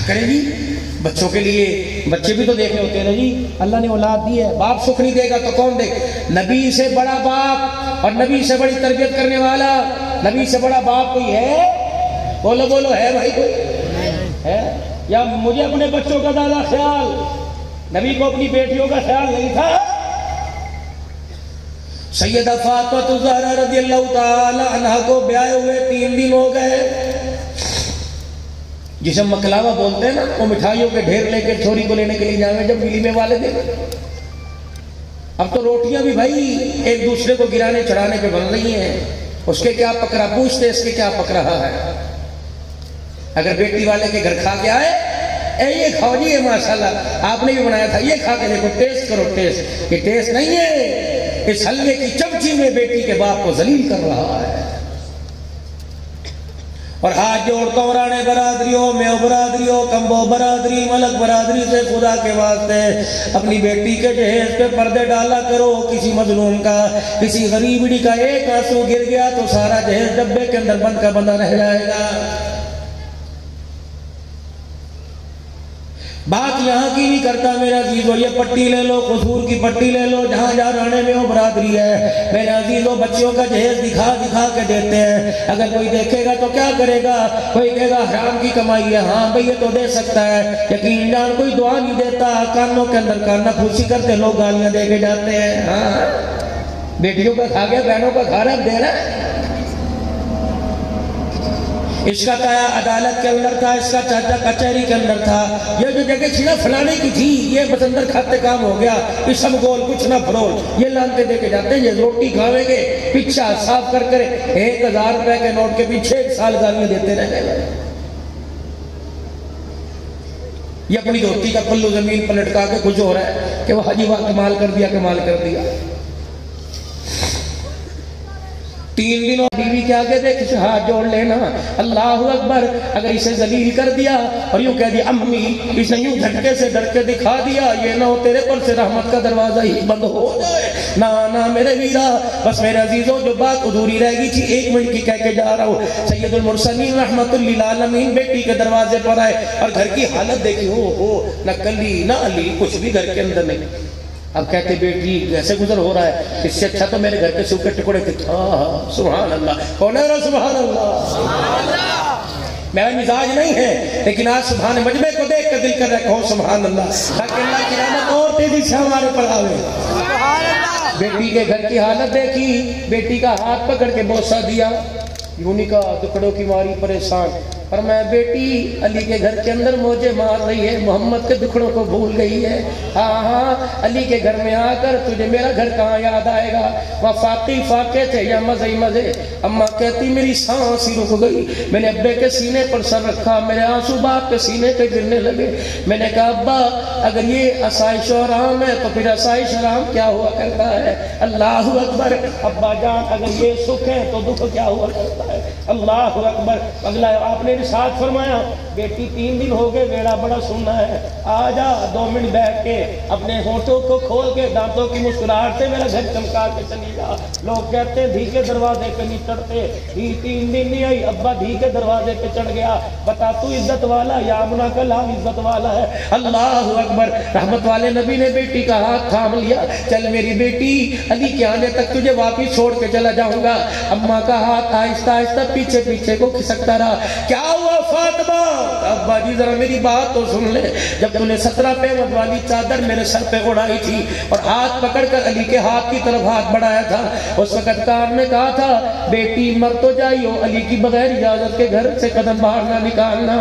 کریں جی بچوں کے لیے، بچے بھی تو دیکھنے ہوتے ہیں نا جی، اللہ نے اولاد دی ہے، باپ سکھ نہیں دے گا تو کون دے؟ نبی سے بڑا باپ اور نبی سے بڑی تربیت کرنے والا، نبی سے بڑا باپ کوئی ہے؟ بولو بولو، ہے بھائی کوئی ہے؟ یا مجھے اپنے بچوں کا زیادہ خیال، نبی کو اپنی بیٹیوں کا خیال نہیں تھا؟ سیدہ فاطمہ الزہرا رضی اللہ تعالی عنہ کو بیاہ ہوئے 3 دن ہو گئے، جسے مکلاوہ بولتے ہیں نا، وہ مٹھائیوں کے ڈھیر لے کے چھوری کو لینے کے لیے جائیں جب ملی میں والے دے۔ اب تو روٹیاں بھی بھائی ایک دوسرے کو گرانے چڑھانے پہ بن رہی ہیں، اس کے کیا پکڑا پوچھتے اس کے کیا پک رہا ہے۔ اگر بیٹی والے کے گھر کھا کے آئے، اے یہ کھاؤ جی، یہ ماشاءاللہ آپ نے بھی بنایا تھا، یہ کھا کے دیکھو، ٹیسٹ کرو، ٹیسٹ، یہ ٹیسٹ نہیں ہے، اس حلوے کی چمچی میں بیٹی کے باپ کو ذلیل کر رہا ہے۔ اور ہاتھ جوڑتا ہوں رانے برادریوں، میو برادریوں، کمبو برادری، ملک برادری سے خدا کے واسطے اپنی بیٹی کے جہیز پہ پردے ڈالا کرو۔ کسی مظلوم کا، کسی غریبڑی کا ایک آنسو گر گیا تو سارا جہیز ڈبے کے اندر بند کا بندہ رہ جائے گا۔ بات یہاں کی نہیں کرتا میرے عزیزو، یہ پٹی لے لو، قصور کی پٹی لے لو، جہاں جہاں رانے میں وہ برادری ہے، میرے عزیزو بچوں کا جہیز دکھا دکھا کے دیتے ہیں۔ اگر کوئی دیکھے گا تو کیا کرے گا؟ کوئی کہے گا حرام کی کمائی ہے، ہاں بھئی یہ تو دے سکتا ہے، یقین جان کوئی دعا نہیں دیتا، کانوں کے اندر کانہ پھوسی کرتے لوگ گالیاں دے کے جاتے ہیں۔ ہاں بیٹیوں کا کھا گیا، بہنوں کا کھا رہا، دے رہا ہے۔ اس کا تایا عدالت کے اندر تھا، اس کا چاچا کچہری کے اندر تھا، یہ جو جگہ تھی نا فلانے کی تھی، یہ بسندر کھاتے کام ہو گیا، اس سب گول کچھ نہ پھرول، یہ لانتے دے کے جاتے ہیں، یہ روٹی کھاویں گے پچھا صاف کر کر 1000 روپے کے نوٹ کے پیچھے 1 سال گالیاں دیتے رہے گا۔ یہ اپنی دھوتی کا پلو زمین پر لٹکا کے خوش ہو رہا ہے کہ وہ حاجی واہ کمال کر دیا، کمال کر دیا۔ 3 دنوں بیوی کے آگے دیکھ اسے ہاتھ جوڑ لینا، اللہ اکبر۔ اگر اسے ذلیل کر دیا اور یوں کہہ دیا امی، اسے یوں جھٹکے سے ڈر کے دکھا دیا، یہ نہ ہو تیرے پر سے رحمت کا دروازہ ہی بند ہو جائے۔ نہ میرے ویرا، بس میرے عزیزوں جو بات ادھوری رہ گئی تھی 1 منٹ کی کہہ کے جا رہا ہوں۔ سید المرسلین رحمت للعالمین بیٹی کے دروازے پر آئے اور گھر کی حالت دیکھی، ہو نہ کلی نہ علی، کچھ بھی گھر کے اندر نہیں۔ اب کہتے بیٹی ایسے گزر ہو رہا ہے، اس سے اچھا تو میرے گھر کے سوکھے ٹکڑے تھے۔ سبحان اللہ، کون ہے سبحان اللہ؟ میرا مزاج نہیں ہے، لیکن آج سبحان مجمع کو دیکھ کر دل کر رہا کہو سبحان اللہ، تاکہ اللہ کی رحمت اور تیزی سے ہمارے پر آوے۔ بیٹی کے گھر کی حالت دیکھی، بیٹی کا ہاتھ پکڑ کے بوسہ دیا، یونی کا دکڑوں کی ماری پریشان، فرمایا بیٹی علی کے گھر کے اندر موجے مار رہی ہے، محمد کے دکھڑوں کو بھول گئی ہے۔ ہاں علی کے گھر میں آ کر تجھے میرا گھر کہاں یاد آئے گا؟ وہاں فاقی فاقے تھے یا مزے ہی مزے۔ اماں کہتی میری سانس ہی رک گئی، میں نے ابے کے سینے پر سر رکھا، میرے آنسو باپ کے سینے پہ گرنے لگے۔ میں نے کہا ابا اگر یہ آسائش و آرام ہے تو پھر آسائش آرام کیا ہوا کرتا ہے؟ اللہ اکبر۔ ابا جان اگر یہ سکھ ہے تو دکھ کیا ہوا کرتا ہے؟ اللہ اکبر۔ اگلا آپ نے ساتھ فرمایا بیٹی 3 دن ہو گئے، ویڑا بڑا سننا ہے، آ جا 2 منٹ بیٹھ کے اپنے ہونٹوں کو کھول کے دانتوں کی مسکراہٹ سے میرا گھر چمکا کے چلی جا۔ لوگ کہتے ہیں دھی کے دروازے پہ نہیں چڑھتے، دھی 3 دن نہیں آئی، ابا دھی کے دروازے پہ چڑھ گیا، بتا تو عزت والا یا امنا کا لال عزت والا ہے؟ اللہ اکبر۔ رحمت والے نبی نے بیٹی کا ہاتھ تھام لیا، چل میری بیٹی علی کے آنے تک تجھے واپس چھوڑ کے چلا جاؤں گا۔ اماں کا ہاتھ آہستہ آہستہ پیچھے پیچھے کو کھسکتا رہا۔ کیا ہوا فاطمہ؟ ابا جی ذرا میری بات تو سن لے، جب تم نے 17 پیمد والی چادر میرے سر پہ اڑائی تھی اور ہاتھ پکڑ کر علی کے ہاتھ کی طرف ہاتھ بڑھایا تھا، اس وقت کان میں کہا تھا بیٹی مر تو جائی ہو، علی کی بغیر اجازت کے گھر سے قدم باہر نہ نکالنا۔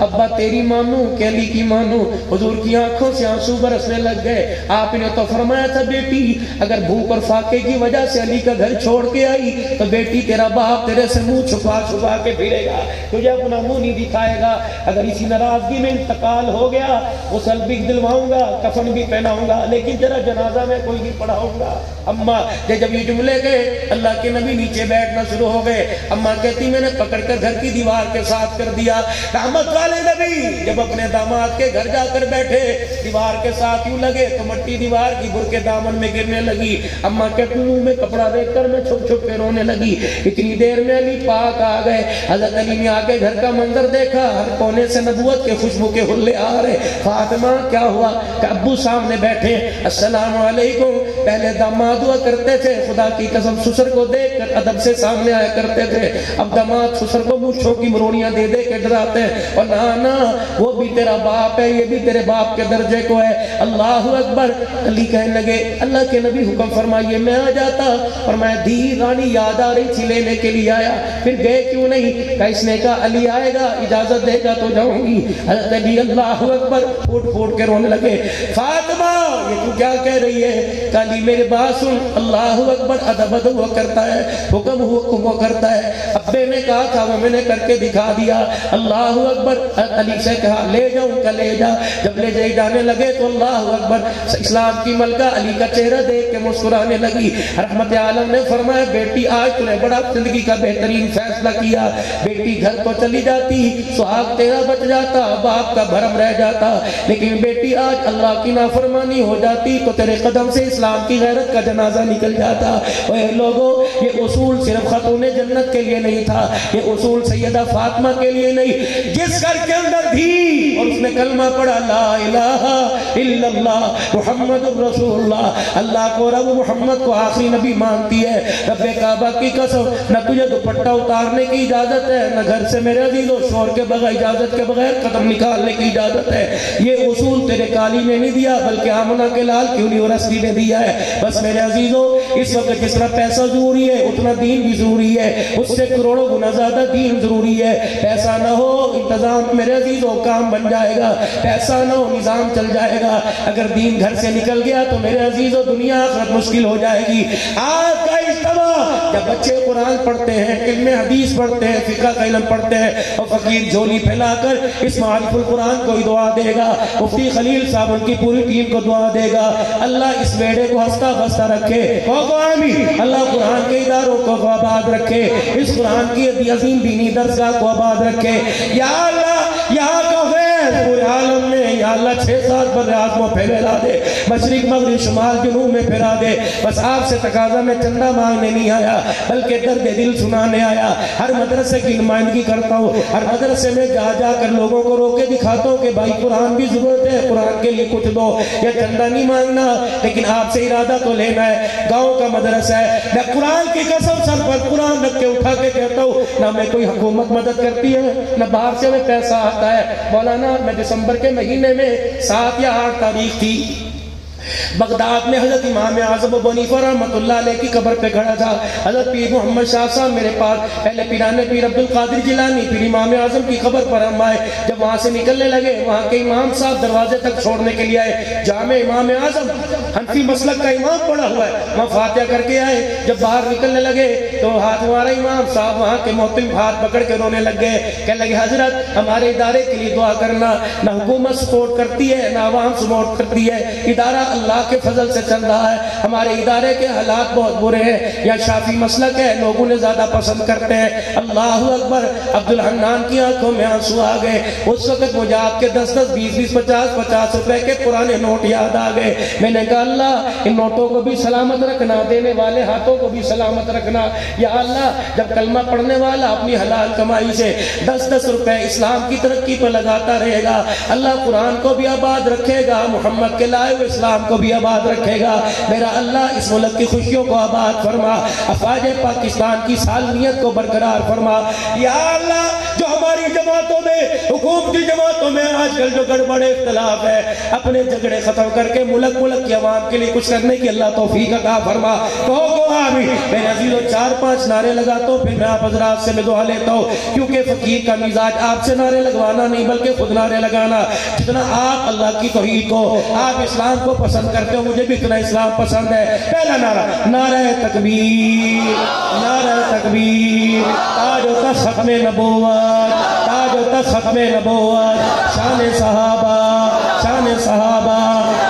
ابا تیری مانوں کہ علی کی مانوں؟ حضور کی آنکھوں سے آنسو برسنے لگ گئے۔ آپ نے تو فرمایا تھا بیٹی اگر بھوک اور فاقے کی وجہ سے علی کا گھر چھوڑ کے آئی تو بیٹی تیرا باپ تیرے سے منہ چھپا چھپا کے پھرے گا، تجھے اپنا منہ نہیں دکھائے گا۔ اگر اسی ناراضگی میں انتقال ہو گیا غسل بھی دلواؤں گا، کفن بھی پہناؤں گا، لیکن تیرا جنازہ میں کوئی نہیں پڑھاؤں گا۔ اماں جب یہ جملے گئے اللہ کے نبی نیچے بیٹھنا شروع ہو گئے۔ اماں کہتی میں نے پکڑ کر گھر کی دیوار کے ساتھ کر دیا۔ رحمت والے نبی جب اپنے داماد کے گھر جا کر بیٹھے دیوار کے ساتھ یوں لگے تو مٹی دیوار کی بر کے دامن میں گرنے لگی۔ اماں کہتی منہ میں کپڑا دیکھ کر میں چھپ چھپ کے رونے لگی۔ اتنی دیر میں علی پاک آ گئے۔ حضرت علی نے آ کے گھر کا منظر دیکھا، ہر کونے سے نبوت کے خوشبو کے حلے آ رہے. فاطمہ کیا ہوا کہ ابو سامنے بیٹھے, السلام علیکم. پہلے داماد ہوا کرتے تھے, خدا کی قسم سسر کو دیکھ کر ادب سے سامنے آیا کرتے تھے. اب داماد سسر کو مونچھوں کی مروڑیاں دے دے کے ڈراتے ہیں, اور نانا وہ بھی تیرا باپ ہے, یہ بھی تیرے باپ کے درجے کو ہے. اللہ اکبر. علی کہنے لگے اللہ کے نبی حکم فرمائیے میں آ جاتا. اور میں دھی رانی یاد آ رہی تھی لینے کے لیے آیا, پھر گئے کیوں نہیں؟ کہ اس نے کہا علی آئے گا, اجازت دے گا تو جاؤں گی. حضرت علی اللہ اکبر پھوٹ پھوٹ کے رونے لگے. فاطمہ یہ تو کیا کہہ رہی ہے؟ کہ علی میرے بات سن. اللہ اکبر. ادب ہوا کرتا ہے, حکم ہوا کرتا ہے. ابے نے کہا تھا وہ میں نے کر کے دکھا دیا. اللہ اکبر. علی سے کہا لے جاؤں کا لے جا. جب لے جائے جانے لگے تو اللہ اکبر اسلام کی ملکہ علی کا چہرہ دیکھ کے مسکرانے لگی. رحمت عالم نے فرمایا بیٹی آج تو نے بڑا زندگی کا بہترین فیصلہ کیا. بیٹی گھر کو چلی جاتی, سہاگ تیرا بچ جاتا, باپ کا بھرم رہ جاتا, لیکن بیٹی آج اللہ کی نافرمانی ہو جاتی تو تیرے قدم سے اسلام کی غیرت کا جنازہ نکل جاتا. اے لوگو یہ اصول صرف خاتون جنت کے لیے نہیں تھا, یہ اصول سیدہ فاطمہ کے لیے نہیں. جس گھر کے اندر تھی اور اس نے کلمہ پڑھا لا الہ الا اللہ محمد الرسول اللہ, اللہ کو رب محمد کو آخری نبی مانتی ہے. رب کعبہ کی قسم نہ تجھے دوپٹہ اتارنے کی اجازت ہے, نہ گھر سے میرے عزیزو شور کے بغیر اجازت کے بغیر قدم نکالنے کی اجازت ہے. یہ اصول تیرے کالی نے نہیں دیا بلکہ آمنہ کے لال کی یونیورسٹی نے دیا ہے. بس میرے عزیزو اس وقت جس طرح پیسہ ضروری ہے اتنا دین بھی ضروری ہے, اس سے کروڑوں گنا زیادہ دین ضروری ہے. پیسہ نہ ہو انتظام میرے عزیزو کام بن جائے گا, پیسہ نہ ہو نظام چل جائے گا. اگر دین گھر سے نکل گیا تو میرے عزیزو دنیا آخرت مشکل ہو جائے گی. آج کا اجتماع جب بچے قرآن پڑھتے ہیں, علم حدیث پڑھتے ہیں, فقہ کا علم پڑھتے ہیں, اور فقیر جھولی پھیلا کر اس معارف القرآن کو ہی دعا دے گا, مفتی خلیل صاحب ان کی پوری ٹیم کو دعا دے گا. اللہ اس بیڑے کو ہنستا بستا رکھے, آمین. اللہ قرآن کے اداروں کو آباد رکھے, اس قرآن کی عظیم دینی درسگاہ کو آباد رکھے. یا اللہ یہاں کا فیض پورے عالم میں یا اللہ 6-7 بر اعظموں پہ پھیلا دے, مشرق مغرب شمال جنوب میں پھیلا دے. بس آپ سے تقاضا میں چندہ مانگنے نہیں آیا بلکہ درد دل سنانے آیا. ہر مدرسے کی نمائندگی کرتا ہوں, ہر مدرسے میں جا جا کر لوگوں کو روکے دکھاتا ہوں کہ بھائی قرآن بھی ضرورت ہے, قرآن کے لیے کچھ دو. یا چندہ نہیں مانگنا لیکن آپ سے ارادہ تو لینا ہے. گاؤں کا مدرسہ ہے, میں قرآن کی قسم سر پر قرآن رکھ کے اٹھا کے کہتا ہوں نہ میں کوئی حکومت مدد کرتی ہے نہ باہر سے میں پیسہ آتا ہے. مولانا میں دسمبر کے مہینے میں 7 یا 8 تاریخ تھی, بغداد میں حضرت امام اعظم ابو حنیفہ رحمۃ اللہ علیہ کی قبر پہ کھڑا تھا. حضرت پیر محمد شاہ صاحب میرے پاس, پہلے پیرانے پیر عبد القادر جیلانی, پھر امام اعظم کی قبر پر ہم آئے. جب وہاں سے نکلنے لگے وہاں کے امام صاحب دروازے تک چھوڑنے کے لیے آئے. جامع امام اعظم حنفی مسلک کا امام پڑا ہوا ہے, وہاں فاتحہ کر کے آئے. جب باہر نکلنے لگے تو ہاتھ ہمارا امام صاحب وہاں کے محترم ہاتھ پکڑ کے رونے لگ گئے. کہنے لگے حضرت ہمارے ادارے کے لیے دعا کرنا, نہ حکومت سپورٹ کرتی ہے نہ عوام سپورٹ کرتی ہے, ادارہ اللہ کے فضل سے چل رہا ہے. ہمارے ادارے کے حالات بہت برے ہیں, یا شافی مسلک ہے لوگوں نے زیادہ پسند کرتے ہیں. اللہ اکبر. عبد الحنان کی آنکھوں میں آنسو آ گئے. اس وقت مجھے آپ کے 10-10 20-20 50-50 روپے کے پرانے نوٹ یاد آ گئے. میں نے کہا اللہ ان نوٹوں کو بھی سلامت رکھنا, دینے والے ہاتھوں کو بھی سلامت رکھنا. یا اللہ جب کلمہ پڑھنے والا اپنی حلال کمائی سے 10-10 روپے اسلام کی ترقی پر لگاتا رہے گا, اللہ قرآن کو بھی آباد رکھے گا, محمد کے لائے ہوئے اسلام کو بھی آباد رکھے گا. میرا اللہ اس ملک کی خوشیوں کو آباد فرما, افواج پاکستان کی سالمیت کو برقرار فرما. یا اللہ جو ہماری جماعتوں میں, حکومتی جماعتوں میں آج کل جو گڑبڑ اختلاف ہے, اپنے جھگڑے ختم کر کے ملک کی عوام کے لیے کچھ کرنے کی اللہ توفیق عطا فرما. کہو آمین. میرے عزیزو 4-5 نعرے لگاتا ہوں پھر میں آپ حضرات سے میں دعا لیتا ہوں, کیونکہ فقیر کا مزاج آپ سے نعرے لگوانا نہیں بلکہ خود نعرے لگانا. جتنا آپ اللہ کی توحید کو, آپ اسلام کو پسند کرتے ہو, مجھے بھی اتنا اسلام پسند ہے. پہلا نعرہ نعرہ تکبیر, نعرہ تکبیر. تاج و تخت ختم نبوت, تاج و تخت ختم نبوت. شان صحابہ, شان صحابہ,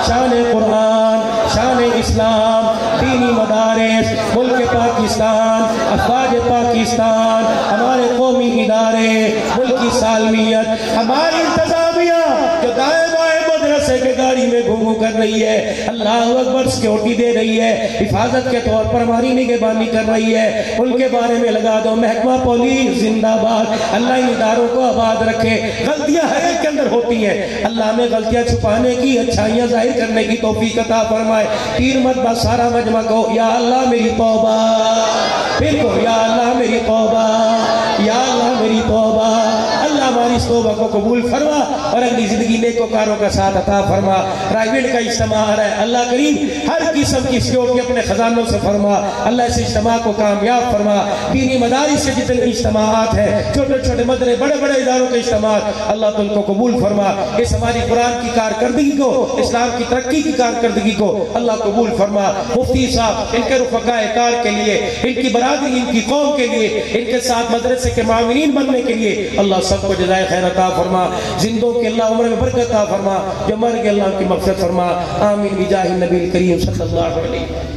شان قرآن, شان اسلام, دینی مدارس, ملک پاکستان, افواج پاکستان, ہمارے قومی ادارے, ملک کی سالمیت, ہماری انتظامیہ جو دائیں بائیں مدرسے کے گاڑی میں گھوم گفتگو کر رہی ہے، اللہ اکبر، سیکیورٹی دے رہی ہے، حفاظت کے طور پر ہماری نگہبانی کر رہی ہے، ان کے بارے میں لگا دو محکمہ پولیس زندہ باد، اللہ ان اداروں کو آباد رکھے۔ غلطیاں ہر ایک کے اندر ہوتی ہیں، اللہ ہمیں غلطیاں چھپانے کی، اچھائیاں ظاہر کرنے کی توفیق عطا فرمائے۔ پیر مت بس سارا مجمع کو یا اللہ میری توبہ، پھر کو یا اللہ میری توبہ، یا اللہ میری توبہ۔ اللہ ہماری اس توبہ کو قبول فرما اور اگلی زندگی نیکوکاروں کا ساتھ عطا فرما۔ پرائیویٹ کا اجتماع آ رہا ہے، اللہ کریم ہر قسم کی سیکیورٹی اپنے خزانوں سے فرما، اللہ اس اجتماع کو کامیاب فرما۔ دینی مدارس سے جتنے اجتماعات ہیں، چھوٹے چھوٹے مدرسے، بڑے بڑے اداروں کے اجتماعات، اللہ تم کو قبول فرما۔ اس ہماری قرآن کی کارکردگی کو، اسلام کی ترقی کی کارکردگی کو اللہ قبول فرما۔ مفتی صاحب، ان کے رفقاء کار کے لیے، ان کی برادری، ان کی قوم کے لیے، ان کے ساتھ مدرسے کے معاونین بننے کے لیے اللہ سب کو جزائے خیر عطا فرما۔ زندوں کے اللہ عمر میں برکت عطا فرما، جو مر گئے اللہ کی مغفرت فرما۔ آمین بجاہ النبی الکریم صلی اللہ علیہ وسلم۔